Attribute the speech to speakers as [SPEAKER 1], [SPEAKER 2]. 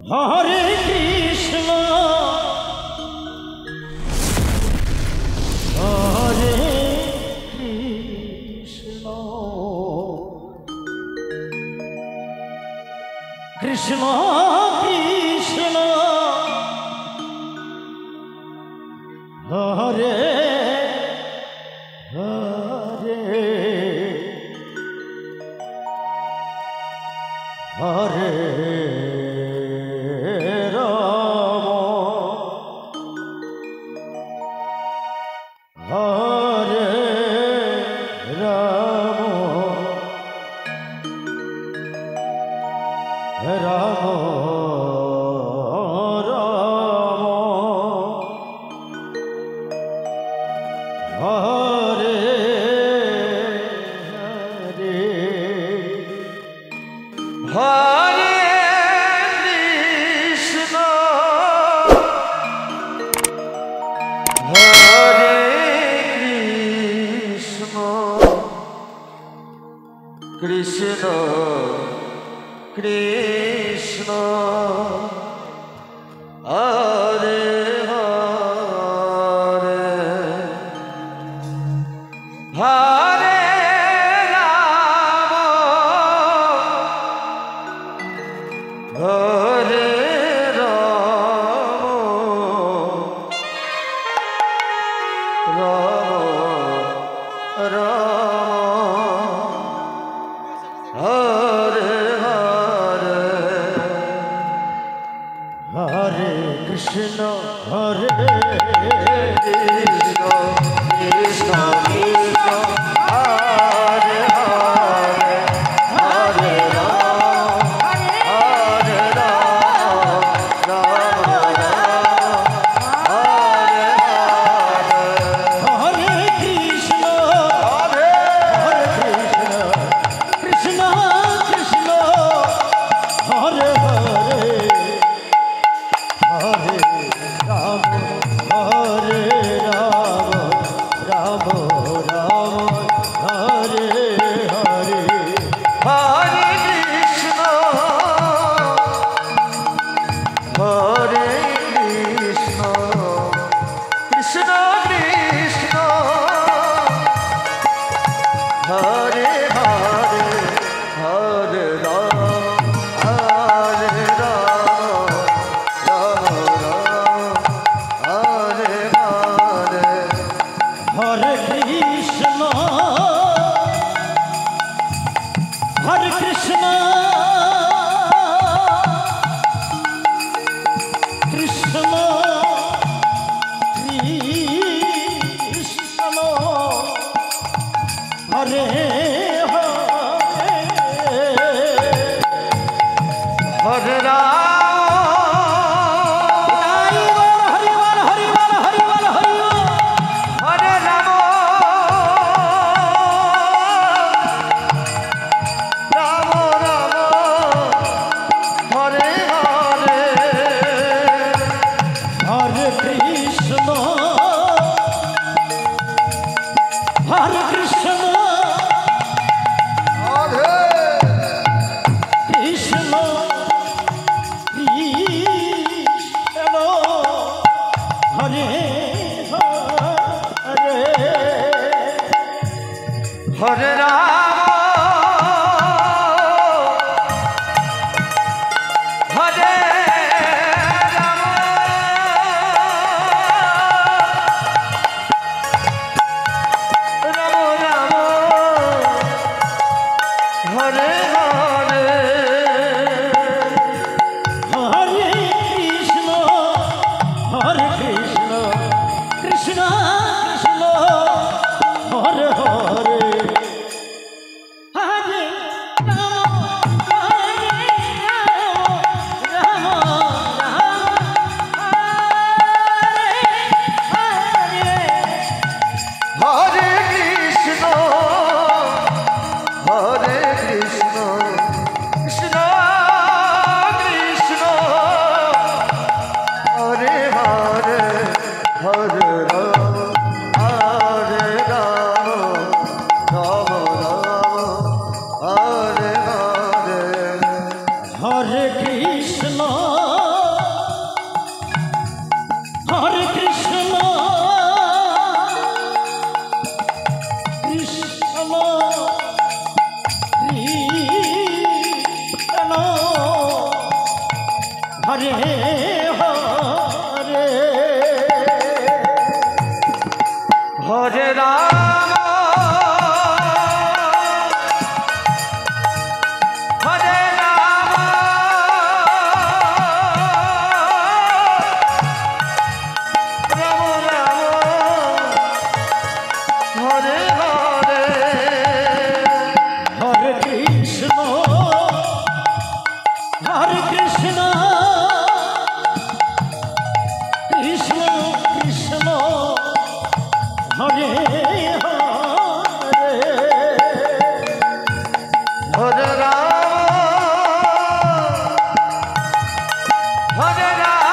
[SPEAKER 1] Hare Krishna Hare Krishna Krishna Krishna Hare Hare Hare
[SPEAKER 2] Krishna Krishna Hare Hare Hare Ram Hare Ram Ram Ram Hare Hare
[SPEAKER 1] Hare Krishna Hare
[SPEAKER 2] Krishna Krishna Krishna Hare Hare Hare Ram Hare Ram Ram Ram Hare
[SPEAKER 1] Hare Krishna
[SPEAKER 2] Hare
[SPEAKER 1] Hare Krishna Krishna Krishna Hare Hare Hare Ram Hare Ram Ram Ram Hare Hare
[SPEAKER 2] Hare Krishna Hare Krishna Krishna Krishna Hare Hare Hare Ram Hare Ram Ram Ram Hare Hare
[SPEAKER 1] Hare Krishna Hare Krishna Krishna Krishna Hare
[SPEAKER 2] Hare Ram Hare Ram Ram Ram Hare Hare
[SPEAKER 1] Hare Krishna Hare Krishna
[SPEAKER 2] Hare
[SPEAKER 1] Krishna Hare Hare
[SPEAKER 2] Hare Ram Hare Ram Ram Ram Hare Hare
[SPEAKER 1] Hare Krishna Krishna Krishna Hare Hare
[SPEAKER 2] Hare Ram Hare Ram